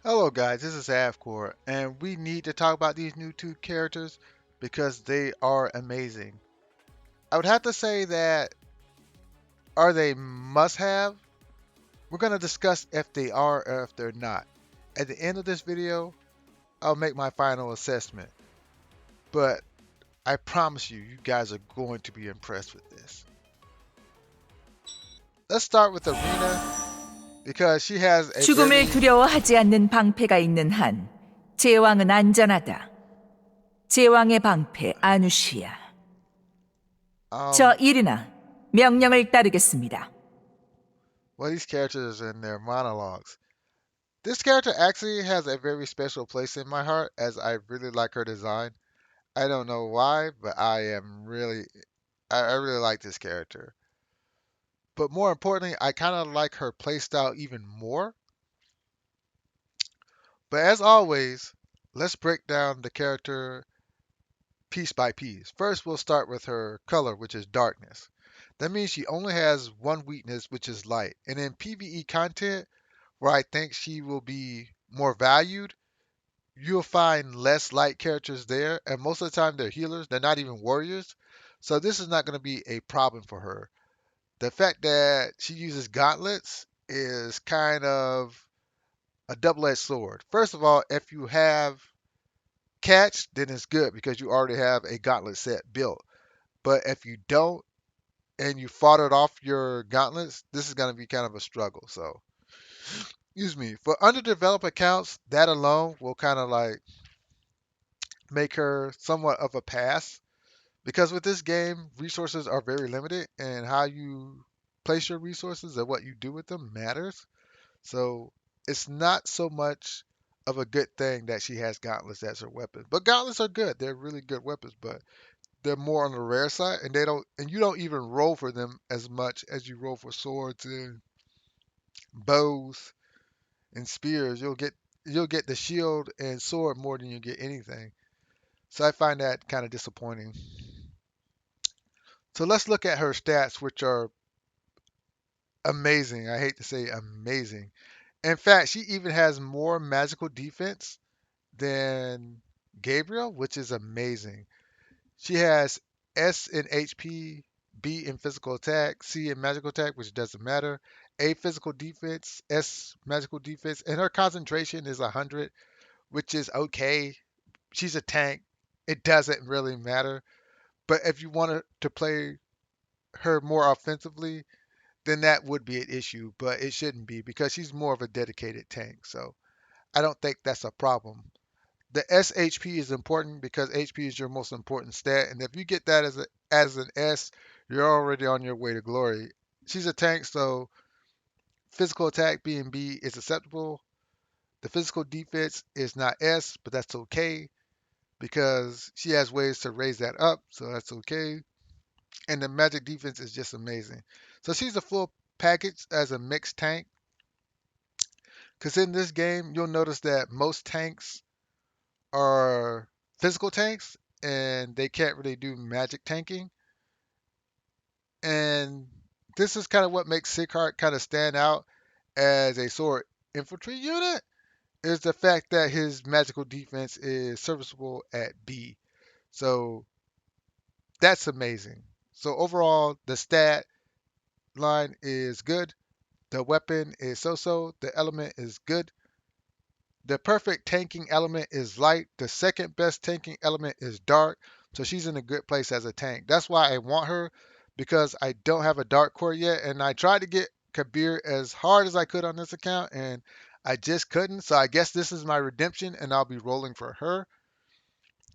Hello guys, this is Avcoor, and we need to talk about these new two characters because they are amazing. I would have to say that are they must have? We're going to discuss if they are or if they're not. At the end of this video, I'll make my final assessment, but I promise you, you guys are going to be impressed with this. Let's start with Irina because she has a 죽음을 very 두려워하지 않는 방패가 있는 한 제왕은 안전하다. 제왕의 방패 아누시야. 저 um 이르나 명령을 따르겠습니다. well, these characters and their monologues. This character actually has a very special place in my heart as I really like her design. I don't know why, but I really like this character. But more importantly, I kind of like her playstyle even more. But as always, let's break down the character piece by piece. First, we'll start with her color, which is darkness. That means she only has one weakness, which is light. And in PvE content, where I think she will be more valued, you'll find less light characters there, and most of the time they're healers. They're not even warriors. So this is not going to be a problem for her. The fact that she uses gauntlets is kind of a double-edged sword. First of all, if you have catch, then it's good because you already have a gauntlet set built. But if you don't and you fought it off your gauntlets, this is going to be kind of a struggle. So, excuse me. For underdeveloped accounts, that alone will kind of like make her somewhat of a pass. Because with this game, resources are very limited, and how you place your resources and what you do with them matters. So it's not so much of a good thing that she has gauntlets as her weapon. But gauntlets are good. They're really good weapons, but they're more on the rare side, and you don't even roll for them as much as you roll for swords and bows and spears. You'll get the shield and sword more than you get anything. So I find that kind of disappointing. So let's look at her stats, which are amazing. I hate to say amazing. In fact, she even has more magical defense than Gabriel, which is amazing. She has S in HP, B in physical attack, C in magical attack, which doesn't matter, A physical defense, S magical defense, and her concentration is 100, which is okay. She's a tank. It doesn't really matter. But if you wanted to play her more offensively, then that would be an issue, but it shouldn't be because she's more of a dedicated tank. So I don't think that's a problem. The SHP is important because HP is your most important stat, and if you get that as an S, you're already on your way to glory. She's a tank, so physical attack being B is acceptable. The physical defense is not S, but that's okay because she has ways to raise that up, so that's okay. And the magic defense is just amazing. So she's a full package as a mixed tank. Because in this game, you'll notice that most tanks are physical tanks and they can't really do magic tanking. And this is kind of what makes Sighart kind of stand out as a sword infantry unit is the fact that his magical defense is serviceable at B. So that's amazing. So overall, the stat line is good. The weapon is so-so. The element is good. The perfect tanking element is light. The second best tanking element is dark. So she's in a good place as a tank. That's why I want her because I don't have a dark core yet. And I tried to get Kabir as hard as I could on this account and I just couldn't. So I guess this is my redemption and I'll be rolling for her.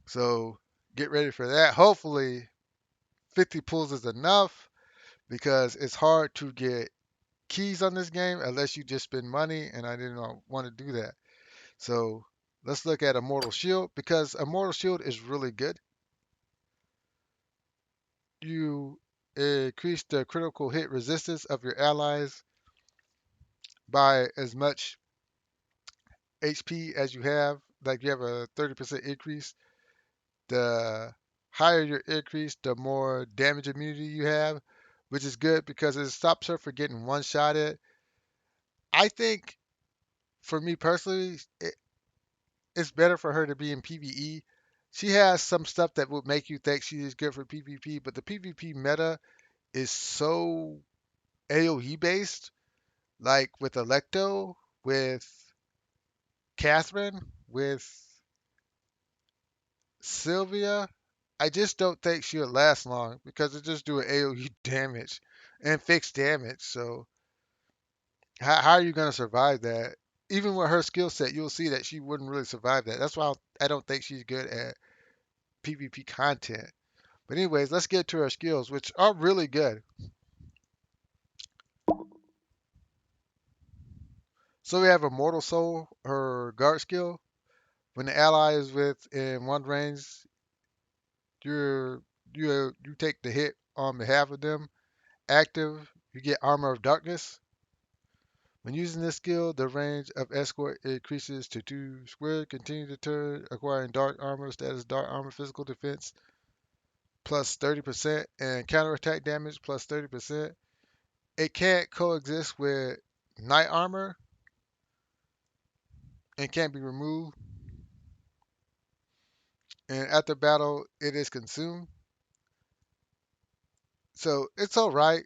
So get ready for that. Hopefully 50 pulls is enough because it's hard to get keys on this game unless you just spend money and I didn't want to do that. So let's look at Immortal Shield because Immortal Shield is really good. You increase the critical hit resistance of your allies by as much HP as you have. Like you have a 30% increase. The higher your increase, the more damage immunity you have, which is good because it stops her from getting one-shotted. I think for me personally, it's better for her to be in PvE. She has some stuff that would make you think she is good for PvP, but the PvP meta is so AoE based, like with Electo, with Catherine, with Sylvia. I just don't think she'll last long because it's just doing AoE damage and fixed damage. So how are you going to survive that? Even with her skill set, you'll see that she wouldn't really survive that. That's why I don't think she's good at PvP content. But anyways, let's get to her skills, which are really good. So we have Immortal Soul, her guard skill. When the ally is within one range, you're you take the hit on behalf of them. Active, you get Armor of Darkness. When using this skill, the range of escort increases to 2 squared. Continue to turn, acquiring dark armor, status dark armor, physical defense plus 30%, and counterattack damage plus 30%. It can't coexist with night armor and can't be removed. And after battle, it is consumed. So it's all right.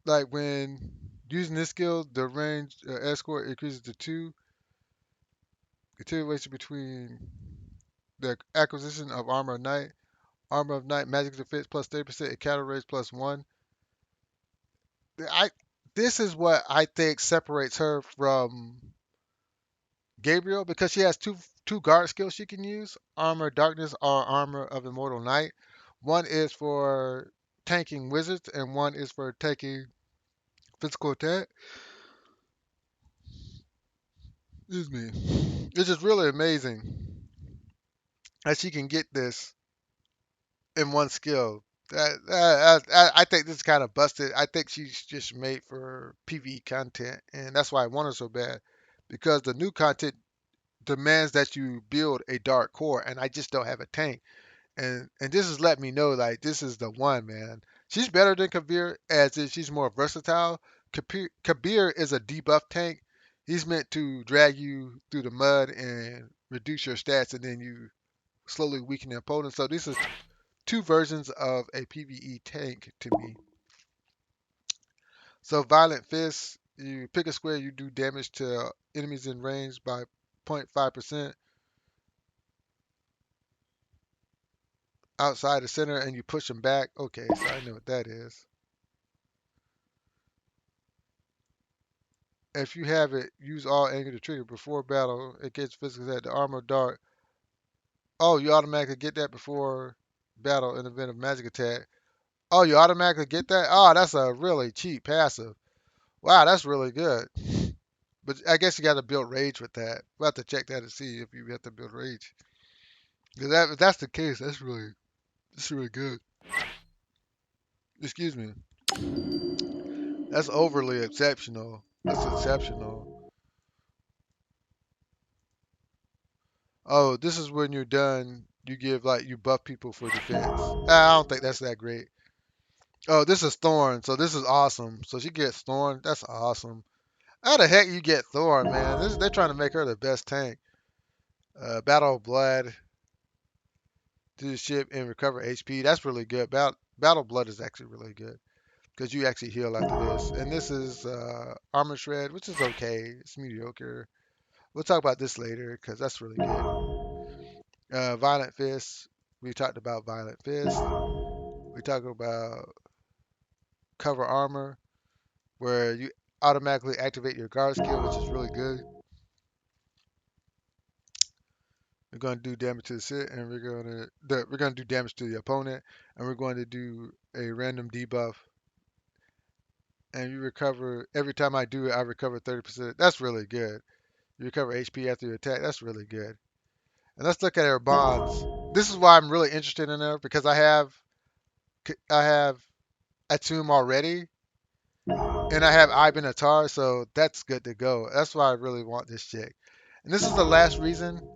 Like when using this skill, the range escort increases to 2. Continuation between the acquisition of armor of night, magic defense plus 30%, and counter raise plus 1. I This is what I think separates her from Gabriel because she has two guard skills she can use: armor darkness or armor of immortal night. One is for tanking wizards and one is for taking physical attack. Excuse me. It's just really amazing that she can get this in one skill. I think this is kind of busted. I think she's just made for PvE content, and that's why I want her so bad. Because the new content demands that you build a dark core, and I just don't have a tank. And this has let me know like this is the one, man. She's better than Kabir as in she's more versatile. Kabir is a debuff tank. He's meant to drag you through the mud and reduce your stats, and then you slowly weaken the opponent. So this is two versions of a PvE tank to me. So Violent Fist, you pick a square, you do damage to enemies in range by 0.5% outside the center, and you push them back. Okay, so I know what that is. If you have it, use all anger to trigger before battle. It gets physical attack. The armor dart. Oh, you automatically get that before battle in the event of magic attack. Oh, you automatically get that? Oh, that's a really cheap passive. Wow, that's really good. But I guess you got to build rage with that. We'll have to check that to see if you have to build rage. Because if that's the case, that's really good. Excuse me. That's overly exceptional. That's exceptional. Oh, this is when you're done. You give like you buff people for defense. I don't think that's that great. Oh, this is Thorn, so this is awesome. So she gets Thorn. That's awesome. How the heck you get Thorn, man? They're trying to make her the best tank. Battle of Blood to the ship and recover HP. That's really good. Battle of Blood is actually really good because you actually heal after this. And this is Armor Shred, which is okay. It's mediocre. We'll talk about this later because that's really good. Violent Fist. We talked about Violent Fist. We talked about Cover Armor, where you automatically activate your guard skill, which is really good. We're going to do damage to the sit, and we're going to do damage to the opponent, and we're going to do a random debuff. And you recover every time I do it. I recover 30%. That's really good. You recover HP after your attack. That's really good. And let's look at her bonds. This is why I'm really interested in her because I have Atum already, and I have Ibn Attar, so that's good to go. That's why I really want this chick. And this is the last reason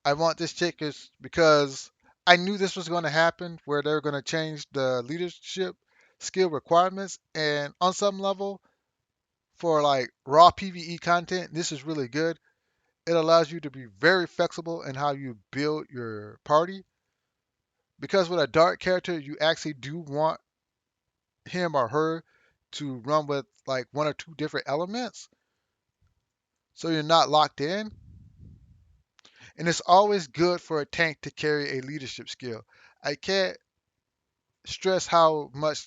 I want this chick is because I knew this was going to happen, where they're going to change the leadership. skill requirements, and on some level, for like raw PvE content, this is really good. It allows you to be very flexible in how you build your party. Because with a dark character, you actually do want him or her to run with like one or two different elements, so you're not locked in. And it's always good for a tank to carry a leadership skill. I can't stress how much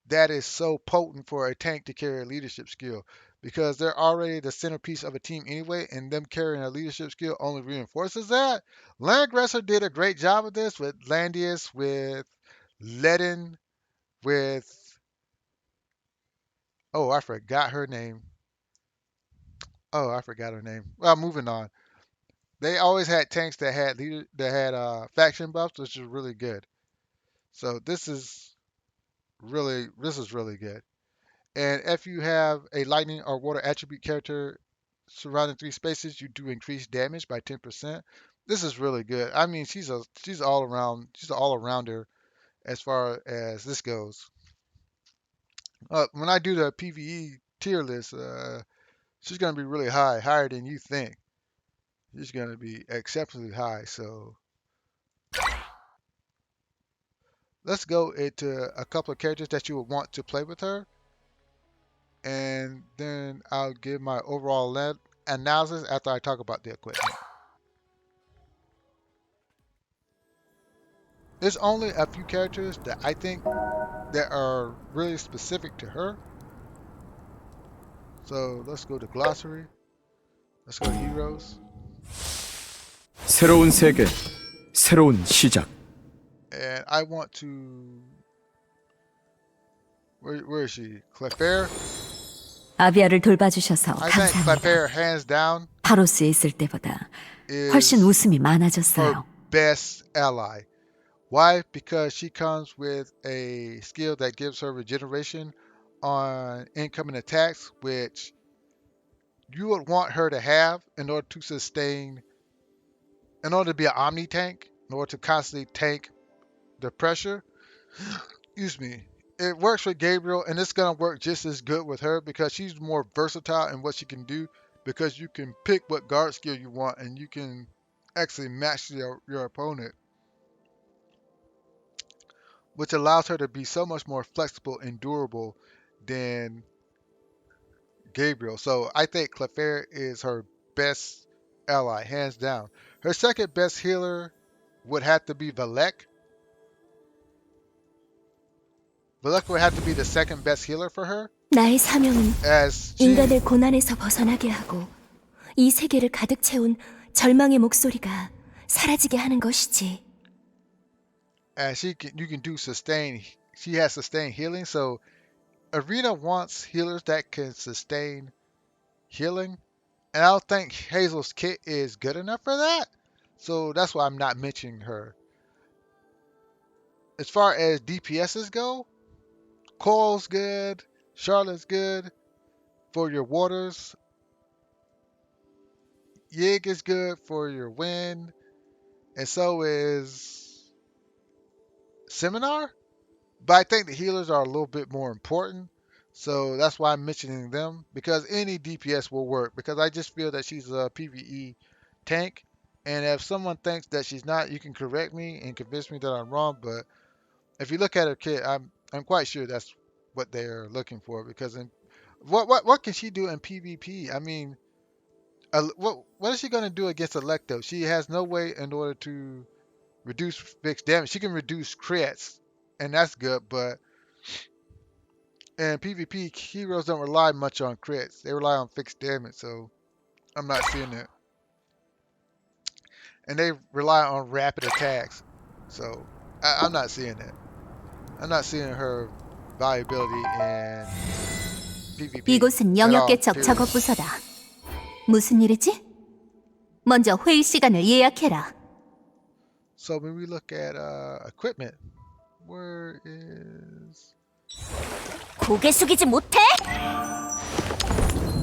that is so potent for a tank to carry a leadership skill, because they're already the centerpiece of a team anyway, and them carrying a leadership skill only reinforces that. Landaggressor did a great job of this with Landius, with Ledin, with, oh, I forgot her name. Oh, I forgot her name. Well, moving on. They always had tanks that had faction buffs, which is really good. So this is really good. And if you have a lightning or water attribute character surrounding three spaces, you do increase damage by 10%. This is really good. I mean, she's an all arounder as far as this goes. When I do the PVE tier list, she's gonna be really high, higher than you think. She's gonna be exceptionally high. So let's go into a couple of characters that you would want to play with her, and then I'll give my overall analysis after I talk about the equipment. There's only a few characters that I think that are really specific to her. So let's go to glossary. Let's go to heroes. 새로운 세계, 새로운 시작. And I want to. Where is she? Clefairy? 아비아를 돌봐주셔서 I think 감사합니다. Clefairy, hands down, 파로스에 있을 때보다 훨씬 is 웃음이 her 많아졌어요. best ally. Why? Because she comes with a skill that gives her regeneration on incoming attacks, which you would want her to have in order to sustain, in order to be an omni tank, in order to constantly tank the pressure. Excuse me. It works with Gabriel, and it's gonna work just as good with her because she's more versatile in what she can do. Because you can pick what guard skill you want, and you can actually match your opponent, which allows her to be so much more flexible and durable than Gabriel. So I think Clefairy is her best ally, hands down. Her second best healer would have to be Valek. Valek would have to be the second best healer for her, 나의 사명은 as she 인간을 고난에서 벗어나게 하고 이 세계를 가득 채운 절망의 목소리가 사라지게 하는 것이지. you can do sustain. She has sustain healing, so Irina wants healers that can sustain healing, and I don't think Hazel's kit is good enough for that. So that's why I'm not mentioning her. As far as DPSs go, Coil's good, Charlotte's good for your waters. Yig is good for your wind, and so is Seminar. But I think the healers are a little bit more important. So that's why I'm mentioning them, because any DPS will work, because I just feel that she's a PvE tank. And if someone thinks that she's not, you can correct me and convince me that I'm wrong. But if you look at her kit, I'm quite sure that's what they're looking for. Because what can she do in PvP? I mean, what is she gonna do against Electo? She has no way in order to reduce fixed damage. She can reduce crits, and that's good. But in PvP, heroes don't rely much on crits. They rely on fixed damage. So I'm not seeing it. And they rely on rapid attacks. So I'm not seeing it. I'm not seeing her viability in PvP 이곳은 at all. 영역개척 Period. 작업 부서다. 무슨 일이지? 먼저 회의 시간을 예약해라. So when we look at equipment, where is 고개 숙이지 못해?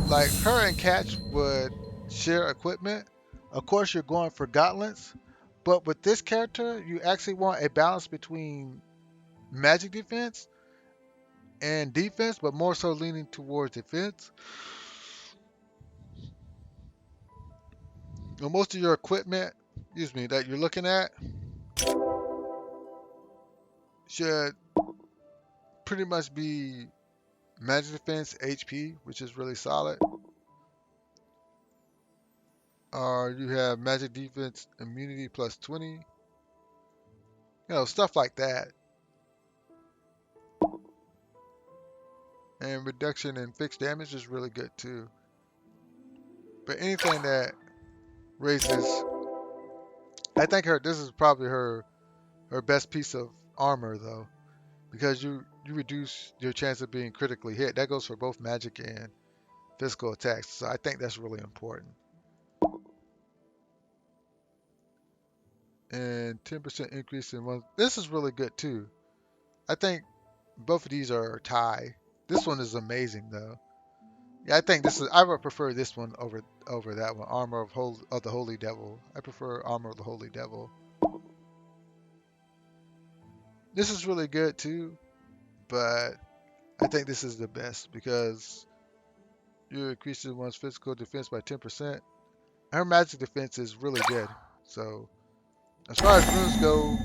like her and Catch would share equipment. Of course, you're going for gauntlets, but with this character, you actually want a balance between magic defense and defense, but more so leaning towards defense. Now, most of your equipment, excuse me, that you're looking at should pretty much be magic defense HP, which is really solid. Or you have magic defense immunity plus 20. Stuff like that. And reduction in fixed damage is really good too. But anything that raises, I think this is probably her best piece of armor though, because you reduce your chance of being critically hit. That goes for both magic and physical attacks. So I think that's really important. And 10% increase in one. This is really good too. I think both of these are a tie. This one is amazing though. Yeah, I think this is. I would prefer this one over that one. Armor of the Holy Devil. I prefer Armor of the Holy Devil. This is really good too, but I think this is the best because you increase one's physical defense by 10%. Her magic defense is really good. So as far as runes go,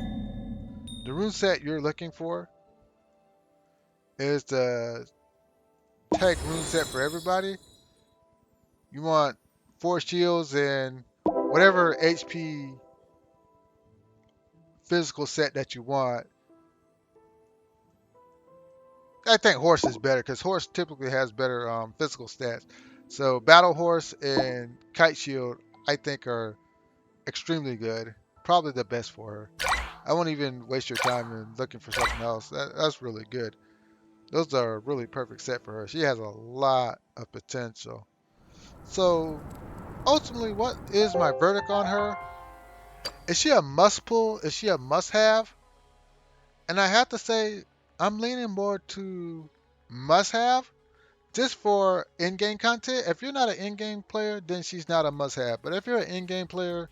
the rune set you're looking for is the tech rune set for everybody. You want 4 shields and whatever HP physical set that you want. I think horse is better because horse typically has better physical stats. So battle horse and kite shield I think are extremely good. Probably the best for her. I won't even waste your time in looking for something else. That's really good. Those are a really perfect set for her. She has a lot of potential. So ultimately, what is my verdict on her? Is she a must pull? Is she a must have? And I have to say, I'm leaning more to must have just for in-game content. If you're not an in-game player, then she's not a must have. But if you're an in-game player,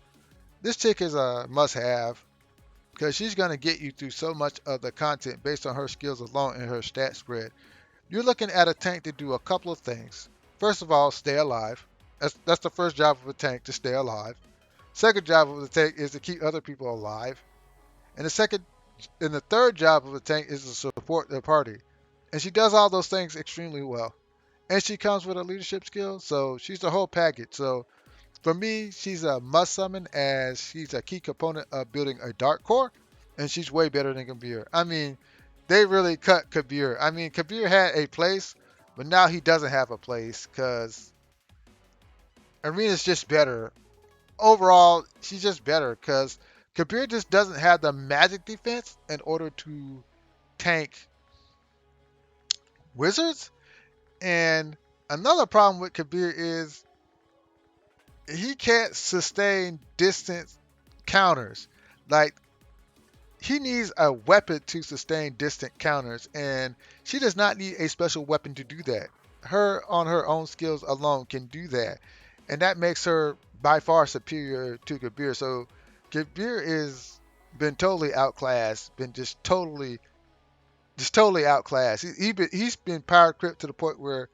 this chick is a must have because she's going to get you through so much of the content based on her skills alone and her stat spread. You're looking at a tank to do a couple of things. First of all, stay alive. That's the first job of a tank, to stay alive. Second job of the tank is to keep other people alive. And the third job of the tank is to support the party. And she does all those things extremely well. And she comes with a leadership skill, so she's the whole package. So for me, she's a must summon as she's a key component of building a dark core, and she's way better than Kabir. I mean, they really cut Kabir. I mean, Kabir had a place, but now he doesn't have a place because Irina's just better. Overall, she's just better because Kabir just doesn't have the magic defense in order to tank wizards. And another problem with Kabir is he can't sustain distance counters. Like, he needs a weapon to sustain distant counters, and she does not need a special weapon to do that. Her on her own skills alone can do that, and that makes her by far superior to Kabir. So Kabir is been totally outclassed, been just totally outclassed. He's been power crept to the point where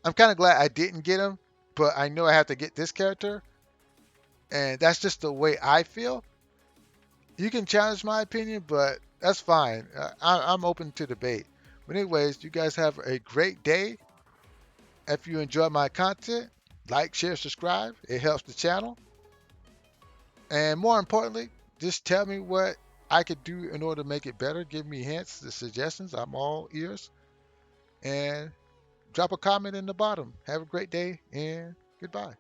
I'm kind of glad I didn't get him, but I know I have to get this character, and that's just the way I feel. You can challenge my opinion, but that's fine. I'm open to debate. But anyways, you guys have a great day. If you enjoy my content, like, share, subscribe. It helps the channel. And more importantly, just tell me what I could do in order to make it better. Give me hints, the suggestions. I'm all ears. And drop a comment in the bottom. Have a great day and goodbye.